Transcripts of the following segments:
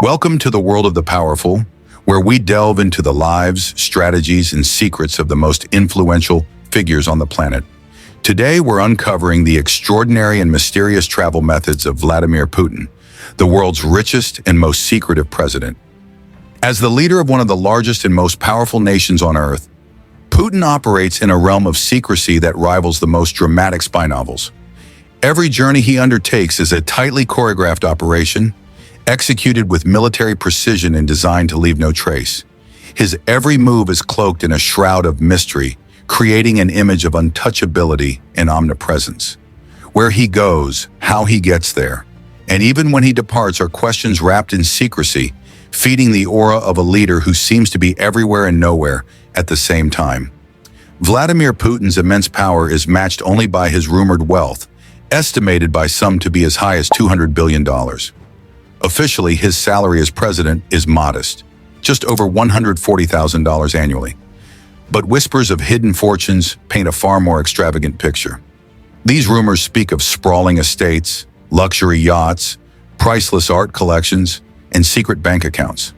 Welcome to the world of the powerful, where we delve into the lives, strategies, and secrets of the most influential figures on the planet. Today, we're uncovering the extraordinary and mysterious travel methods of Vladimir Putin, the world's richest and most secretive president. As the leader of one of the largest and most powerful nations on Earth, Putin operates in a realm of secrecy that rivals the most dramatic spy novels. Every journey he undertakes is a tightly choreographed operation, executed with military precision and designed to leave no trace. His every move is cloaked in a shroud of mystery, creating an image of untouchability and omnipresence. Where he goes, how he gets there, and even when he departs are questions wrapped in secrecy, feeding the aura of a leader who seems to be everywhere and nowhere at the same time. Vladimir Putin's immense power is matched only by his rumored wealth, estimated by some to be as high as $200 billion. Officially, his salary as president is modest, just over $140,000 annually. But whispers of hidden fortunes paint a far more extravagant picture. These rumors speak of sprawling estates, luxury yachts, priceless art collections, and secret bank accounts.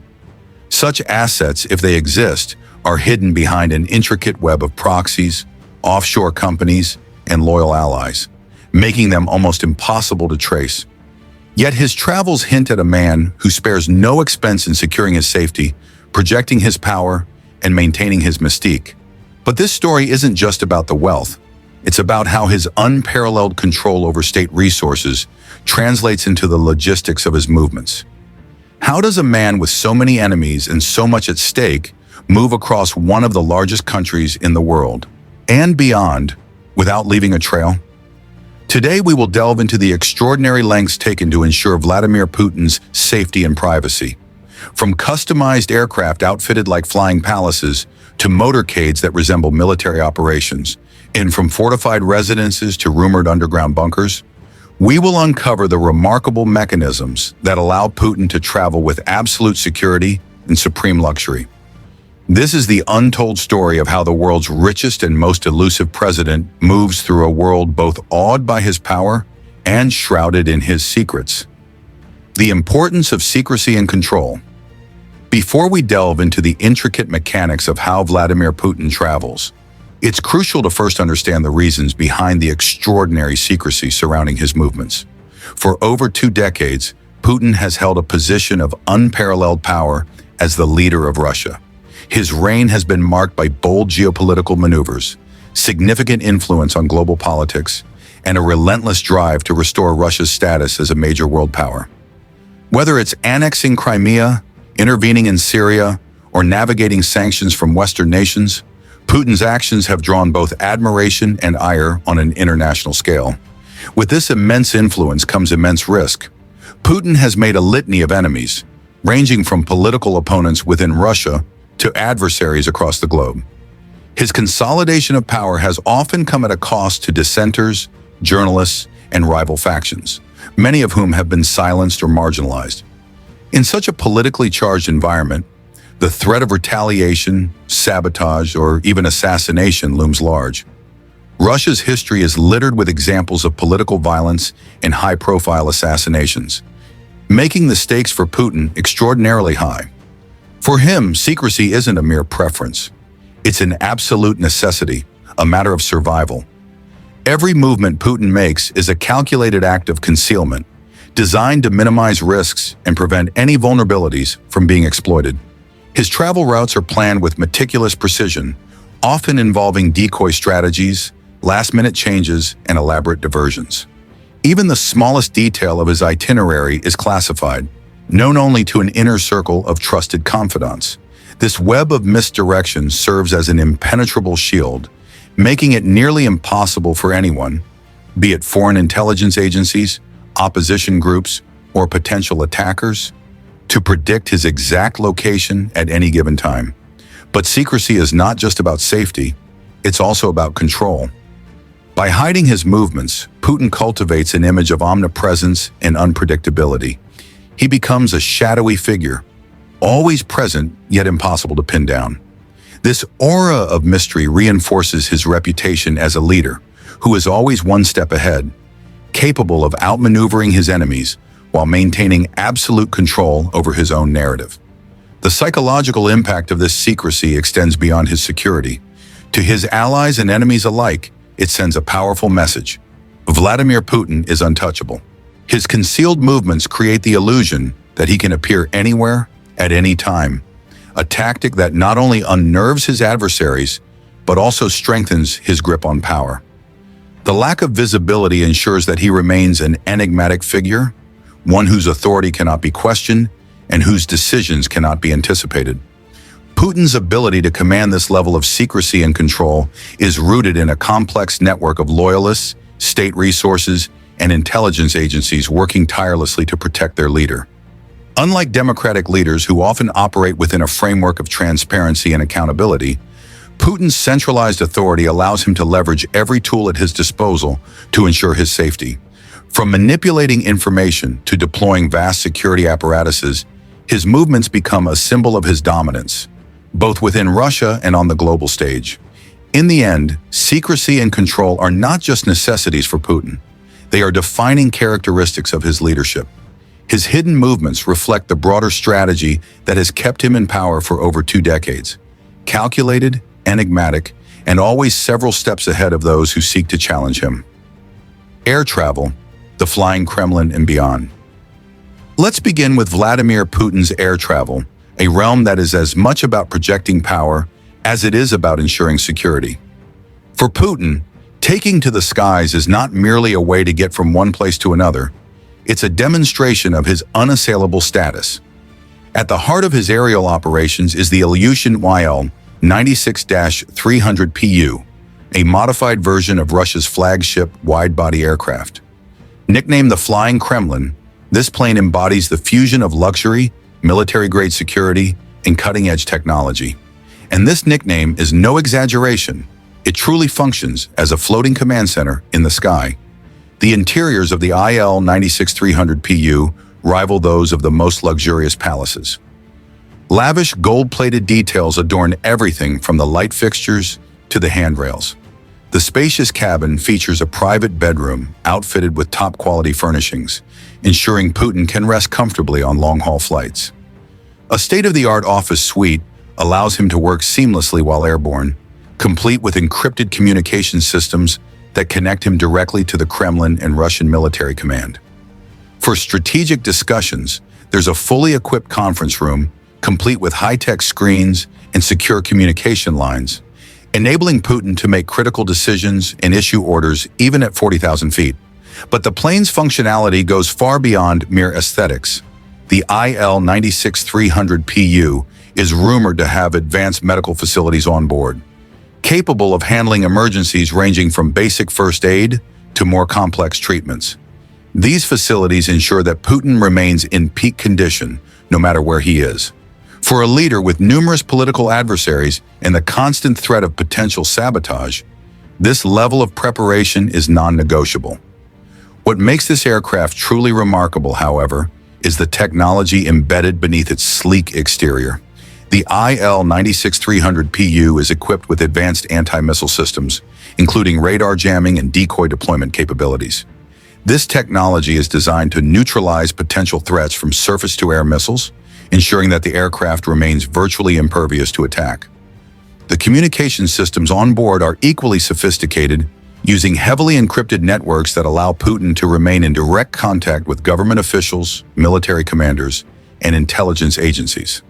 Such assets, if they exist, are hidden behind an intricate web of proxies, offshore companies, and loyal allies, making them almost impossible to trace. Yet his travels hint at a man who spares no expense in securing his safety, projecting his power, and maintaining his mystique. But this story isn't just about the wealth. It's about how his unparalleled control over state resources translates into the logistics of his movements. How does a man with so many enemies and so much at stake move across one of the largest countries in the world and beyond without leaving a trail? Today, we will delve into the extraordinary lengths taken to ensure Vladimir Putin's safety and privacy. From customized aircraft outfitted like flying palaces to motorcades that resemble military operations, and from fortified residences to rumored underground bunkers, we will uncover the remarkable mechanisms that allow Putin to travel with absolute security and supreme luxury. This is the untold story of how the world's richest and most elusive president moves through a world both awed by his power and shrouded in his secrets. The importance of secrecy and control. Before we delve into the intricate mechanics of how Vladimir Putin travels, it's crucial to first understand the reasons behind the extraordinary secrecy surrounding his movements. For over 2 decades, Putin has held a position of unparalleled power as the leader of Russia. His reign has been marked by bold geopolitical maneuvers, significant influence on global politics, and a relentless drive to restore Russia's status as a major world power. Whether it's annexing Crimea, intervening in Syria, or navigating sanctions from Western nations, Putin's actions have drawn both admiration and ire on an international scale. With this immense influence comes immense risk. Putin has made a litany of enemies, ranging from political opponents within Russia to adversaries across the globe. His consolidation of power has often come at a cost to dissenters, journalists, and rival factions, many of whom have been silenced or marginalized. In such a politically charged environment, the threat of retaliation, sabotage, or even assassination looms large. Russia's history is littered with examples of political violence and high-profile assassinations, making the stakes for Putin extraordinarily high. For him, secrecy isn't a mere preference. It's an absolute necessity, a matter of survival. Every movement Putin makes is a calculated act of concealment, designed to minimize risks and prevent any vulnerabilities from being exploited. His travel routes are planned with meticulous precision, often involving decoy strategies, last-minute changes, and elaborate diversions. Even the smallest detail of his itinerary is classified, known only to an inner circle of trusted confidants. This web of misdirection serves as an impenetrable shield, making it nearly impossible for anyone, be it foreign intelligence agencies, opposition groups, or potential attackers, to predict his exact location at any given time. But secrecy is not just about safety, it's also about control. By hiding his movements, Putin cultivates an image of omnipresence and unpredictability. He becomes a shadowy figure, always present yet impossible to pin down. This aura of mystery reinforces his reputation as a leader who is always one step ahead, capable of outmaneuvering his enemies while maintaining absolute control over his own narrative. The psychological impact of this secrecy extends beyond his security. To his allies and enemies alike, it sends a powerful message. Vladimir Putin is untouchable. His concealed movements create the illusion that he can appear anywhere, at any time, a tactic that not only unnerves his adversaries, but also strengthens his grip on power. The lack of visibility ensures that he remains an enigmatic figure, one whose authority cannot be questioned and whose decisions cannot be anticipated. Putin's ability to command this level of secrecy and control is rooted in a complex network of loyalists, state resources, and intelligence agencies working tirelessly to protect their leader. Unlike democratic leaders who often operate within a framework of transparency and accountability, Putin's centralized authority allows him to leverage every tool at his disposal to ensure his safety. From manipulating information to deploying vast security apparatuses, his movements become a symbol of his dominance, both within Russia and on the global stage. In the end, secrecy and control are not just necessities for Putin. They are defining characteristics of his leadership. His hidden movements reflect the broader strategy that has kept him in power for over 2 decades. Calculated, enigmatic, and always several steps ahead of those who seek to challenge him. Air travel, the flying Kremlin and beyond. Let's begin with Vladimir Putin's air travel, a realm that is as much about projecting power as it is about ensuring security. For Putin, taking to the skies is not merely a way to get from one place to another. It's a demonstration of his unassailable status. At the heart of his aerial operations is the Ilyushin Il-96-300PU, a modified version of Russia's flagship wide-body aircraft. Nicknamed the Flying Kremlin, this plane embodies the fusion of luxury, military-grade security, and cutting-edge technology. And this nickname is no exaggeration. It truly functions as a floating command center in the sky. The interiors of the IL-96-300PU rival those of the most luxurious palaces. Lavish gold-plated details adorn everything from the light fixtures to the handrails. The spacious cabin features a private bedroom outfitted with top-quality furnishings, ensuring Putin can rest comfortably on long-haul flights. A state-of-the-art office suite allows him to work seamlessly while airborne, complete with encrypted communication systems that connect him directly to the Kremlin and Russian military command. For strategic discussions, there's a fully equipped conference room, complete with high-tech screens and secure communication lines, enabling Putin to make critical decisions and issue orders even at 40,000 feet. But the plane's functionality goes far beyond mere aesthetics. The IL-96-300PU is rumored to have advanced medical facilities on board, capable of handling emergencies ranging from basic first aid to more complex treatments. These facilities ensure that Putin remains in peak condition no matter where he is. For a leader with numerous political adversaries and the constant threat of potential sabotage, this level of preparation is non-negotiable. What makes this aircraft truly remarkable, however, is the technology embedded beneath its sleek exterior. The IL-96-300PU is equipped with advanced anti-missile systems, including radar jamming and decoy deployment capabilities. This technology is designed to neutralize potential threats from surface-to-air missiles, ensuring that the aircraft remains virtually impervious to attack. The communication systems on board are equally sophisticated, using heavily encrypted networks that allow Putin to remain in direct contact with government officials, military commanders, and intelligence agencies.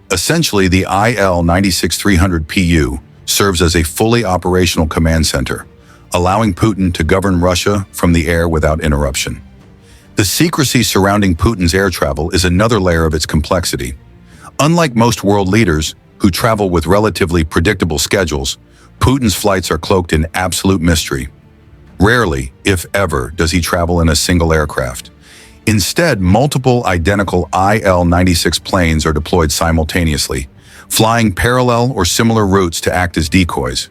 Essentially, the IL-96-300PU serves as a fully operational command center, allowing Putin to govern Russia from the air without interruption. The secrecy surrounding Putin's air travel is another layer of its complexity. Unlike most world leaders who travel with relatively predictable schedules, Putin's flights are cloaked in absolute mystery. Rarely, if ever, does he travel in a single aircraft. Instead, multiple identical IL-96 planes are deployed simultaneously, flying parallel or similar routes to act as decoys.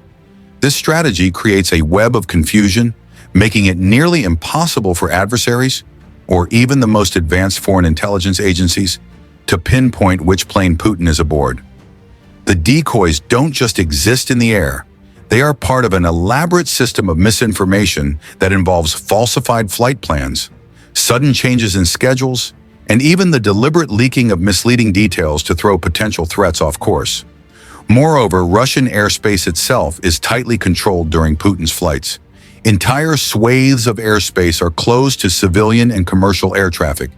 This strategy creates a web of confusion, making it nearly impossible for adversaries, or even the most advanced foreign intelligence agencies, to pinpoint which plane Putin is aboard. The decoys don't just exist in the air. They are part of an elaborate system of misinformation that involves falsified flight plans, sudden changes in schedules, and even the deliberate leaking of misleading details to throw potential threats off course. Moreover, Russian airspace itself is tightly controlled during Putin's flights. Entire swathes of airspace are closed to civilian and commercial air traffic,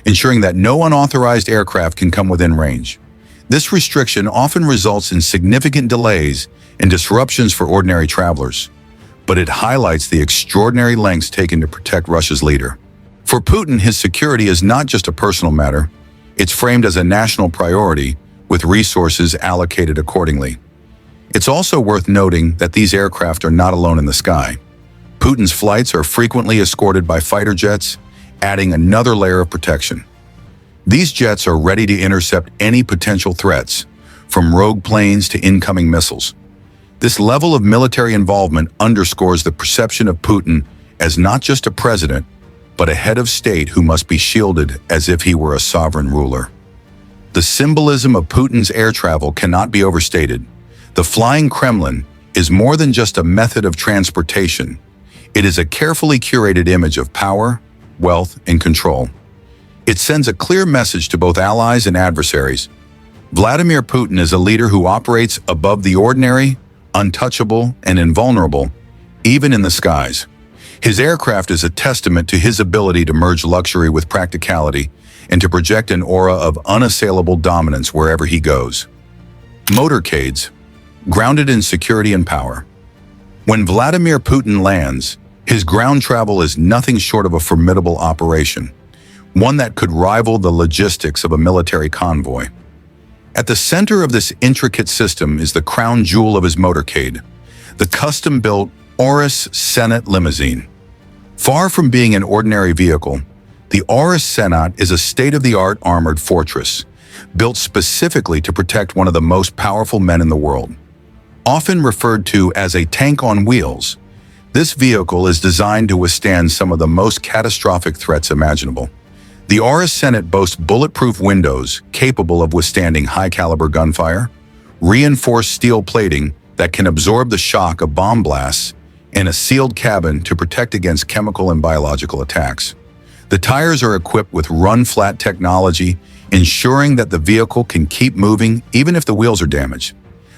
ensuring that no unauthorized aircraft can come within range. This restriction often results in significant delays and disruptions for ordinary travelers, but it highlights the extraordinary lengths taken to protect Russia's leader. For Putin, his security is not just a personal matter, it's framed as a national priority, with resources allocated accordingly. It's also worth noting that these aircraft are not alone in the sky. Putin's flights are frequently escorted by fighter jets, adding another layer of protection. These jets are ready to intercept any potential threats, from rogue planes to incoming missiles. This level of military involvement underscores the perception of Putin as not just a president, but a head of state who must be shielded as if he were a sovereign ruler. The symbolism of Putin's air travel cannot be overstated. The flying Kremlin is more than just a method of transportation. It is a carefully curated image of power, wealth, and control. It sends a clear message to both allies and adversaries. Vladimir Putin is a leader who operates above the ordinary, untouchable, and invulnerable, even in the skies. His aircraft is a testament to his ability to merge luxury with practicality and to project an aura of unassailable dominance wherever he goes. Motorcades, grounded in security and power. When Vladimir Putin lands, his ground travel is nothing short of a formidable operation, one that could rival the logistics of a military convoy. At the center of this intricate system is the crown jewel of his motorcade, the custom-built Aurus Senat limousine. Far from being an ordinary vehicle, the Aurus Senat is a state-of-the-art armored fortress, built specifically to protect one of the most powerful men in the world. Often referred to as a tank on wheels, this vehicle is designed to withstand some of the most catastrophic threats imaginable. The Aurus Senat boasts bulletproof windows capable of withstanding high-caliber gunfire, reinforced steel plating that can absorb the shock of bomb blasts, and a sealed cabin to protect against chemical and biological attacks. The tires are equipped with run-flat technology, ensuring that the vehicle can keep moving even if the wheels are damaged.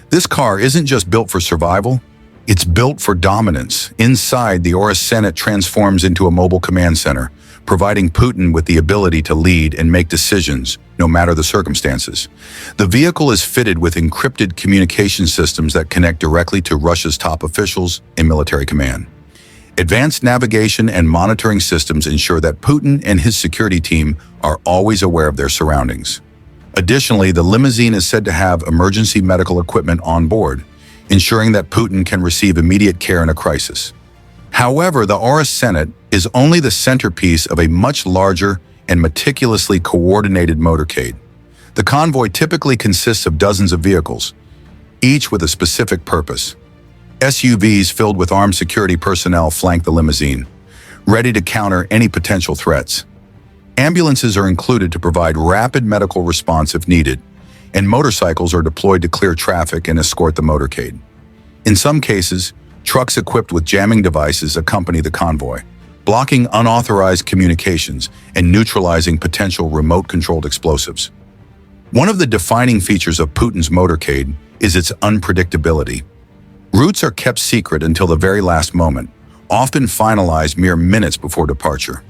This car isn't just built for survival, it's built for dominance. Inside, the Aurus Senat transforms into a mobile command center, providing Putin with the ability to lead and make decisions, no matter the circumstances. The vehicle is fitted with encrypted communication systems that connect directly to Russia's top officials and military command. Advanced navigation and monitoring systems ensure that Putin and his security team are always aware of their surroundings. Additionally, the limousine is said to have emergency medical equipment on board, ensuring that Putin can receive immediate care in a crisis. However, the Aurus Senat is only the centerpiece of a much larger and meticulously coordinated motorcade. The convoy typically consists of dozens of vehicles, each with a specific purpose. SUVs filled with armed security personnel flank the limousine, ready to counter any potential threats. Ambulances are included to provide rapid medical response if needed, and motorcycles are deployed to clear traffic and escort the motorcade. In some cases, trucks equipped with jamming devices accompany the convoy, blocking unauthorized communications and neutralizing potential remote-controlled explosives. One of the defining features of Putin's motorcade is its unpredictability. Routes are kept secret until the very last moment, often finalized mere minutes before departure.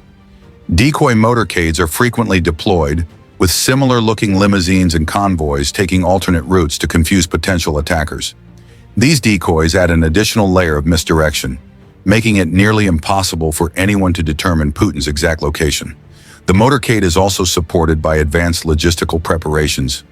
Decoy motorcades are frequently deployed, with similar-looking limousines and convoys taking alternate routes to confuse potential attackers. These decoys add an additional layer of misdirection, making it nearly impossible for anyone to determine Putin's exact location. The motorcade is also supported by advanced logistical preparations.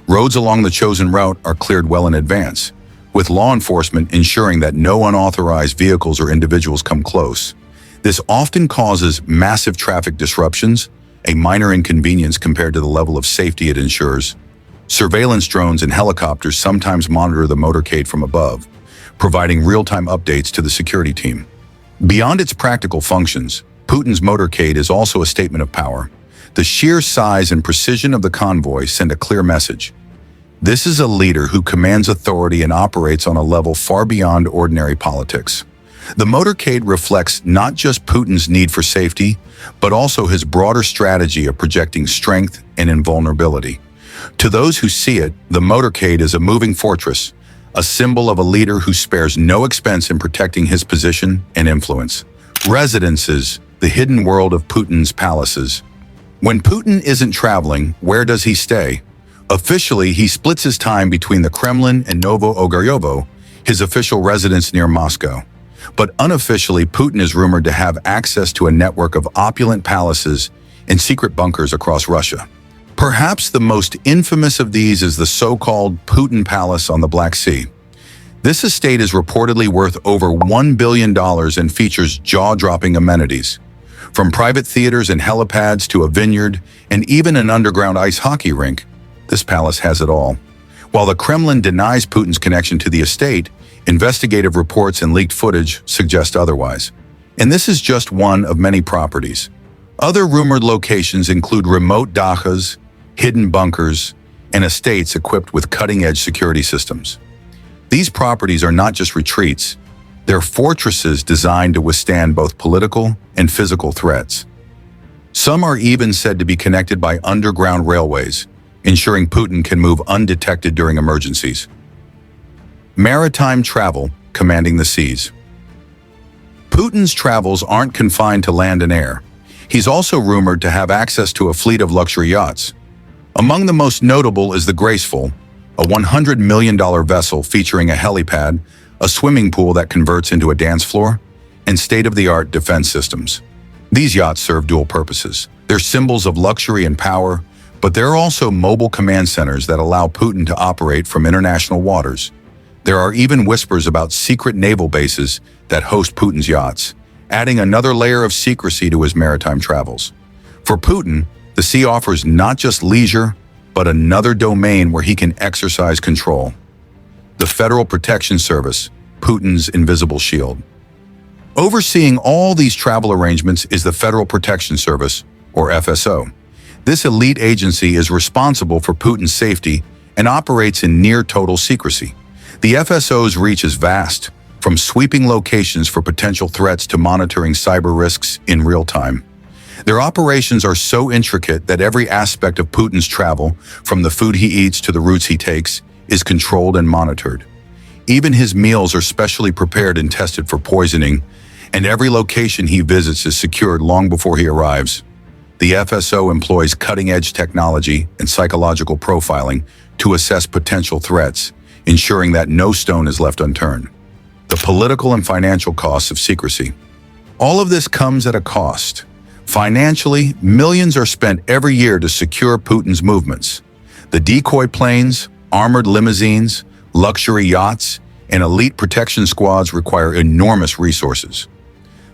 Roads along the chosen route are cleared well in advance, with law enforcement ensuring that no unauthorized vehicles or individuals come close. This often causes massive traffic disruptions, a minor inconvenience compared to the level of safety it ensures. Surveillance drones and helicopters sometimes monitor the motorcade from above, providing real-time updates to the security team. Beyond its practical functions, Putin's motorcade is also a statement of power. The sheer size and precision of the convoy send a clear message. This is a leader who commands authority and operates on a level far beyond ordinary politics. The motorcade reflects not just Putin's need for safety, but also his broader strategy of projecting strength and invulnerability. To those who see it, the motorcade is a moving fortress, a symbol of a leader who spares no expense in protecting his position and influence. Residences, the hidden world of Putin's palaces. When Putin isn't traveling, where does he stay? Officially, he splits his time between the Kremlin and Novo-Ogaryovo, his official residence near Moscow. But unofficially, Putin is rumored to have access to a network of opulent palaces and secret bunkers across Russia. Perhaps the most infamous of these is the so-called Putin Palace on the Black Sea. This estate is reportedly worth over $1 billion and features jaw-dropping amenities. From private theaters and helipads to a vineyard and even an underground ice hockey rink, this palace has it all. While the Kremlin denies Putin's connection to the estate, investigative reports and leaked footage suggest otherwise. And this is just one of many properties. Other rumored locations include remote dachas, hidden bunkers, and estates equipped with cutting-edge security systems. These properties are not just retreats, they're fortresses designed to withstand both political and physical threats. Some are even said to be connected by underground railways, ensuring Putin can move undetected during emergencies. Maritime travel, commanding the seas. Putin's travels aren't confined to land and air. He's also rumored to have access to a fleet of luxury yachts. Among the most notable is the Graceful, a $100 million vessel featuring a helipad, a swimming pool that converts into a dance floor, and state-of-the-art defense systems. These yachts serve dual purposes. They're symbols of luxury and power, but they're also mobile command centers that allow Putin to operate from international waters. There are even whispers about secret naval bases that host Putin's yachts, adding another layer of secrecy to his maritime travels. For Putin, the sea offers not just leisure, but another domain where he can exercise control. The Federal Protection Service, Putin's invisible shield. Overseeing all these travel arrangements is the Federal Protection Service, or FSO. This elite agency is responsible for Putin's safety and operates in near-total secrecy. The FSO's reach is vast, from sweeping locations for potential threats to monitoring cyber risks in real time. Their operations are so intricate that every aspect of Putin's travel, from the food he eats to the routes he takes, is controlled and monitored. Even his meals are specially prepared and tested for poisoning, and every location he visits is secured long before he arrives. The FSO employs cutting-edge technology and psychological profiling to assess potential threats, ensuring that no stone is left unturned. The political and financial costs of secrecy. All of this comes at a cost. Financially, millions are spent every year to secure Putin's movements. The decoy planes, armored limousines, luxury yachts, and elite protection squads require enormous resources.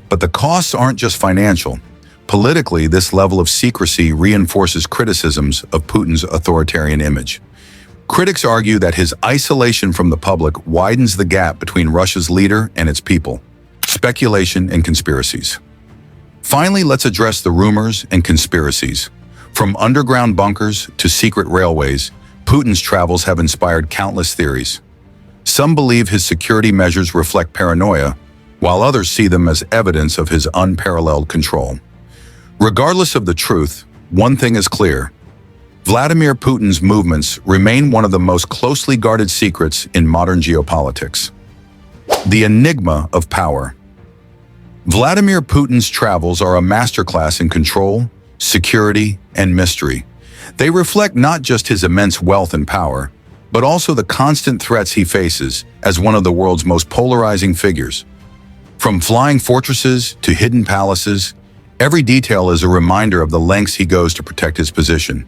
But the costs aren't just financial. Politically, this level of secrecy reinforces criticisms of Putin's authoritarian image. Critics argue that his isolation from the public widens the gap between Russia's leader and its people. Speculation and conspiracies. Finally, let's address the rumors and conspiracies. From underground bunkers to secret railways, Putin's travels have inspired countless theories. Some believe his security measures reflect paranoia, while others see them as evidence of his unparalleled control. Regardless of the truth, one thing is clear. Vladimir Putin's movements remain one of the most closely guarded secrets in modern geopolitics. The enigma of power. Vladimir Putin's travels are a masterclass in control, security, and mystery. They reflect not just his immense wealth and power, but also the constant threats he faces as one of the world's most polarizing figures. From flying fortresses to hidden palaces, every detail is a reminder of the lengths he goes to protect his position.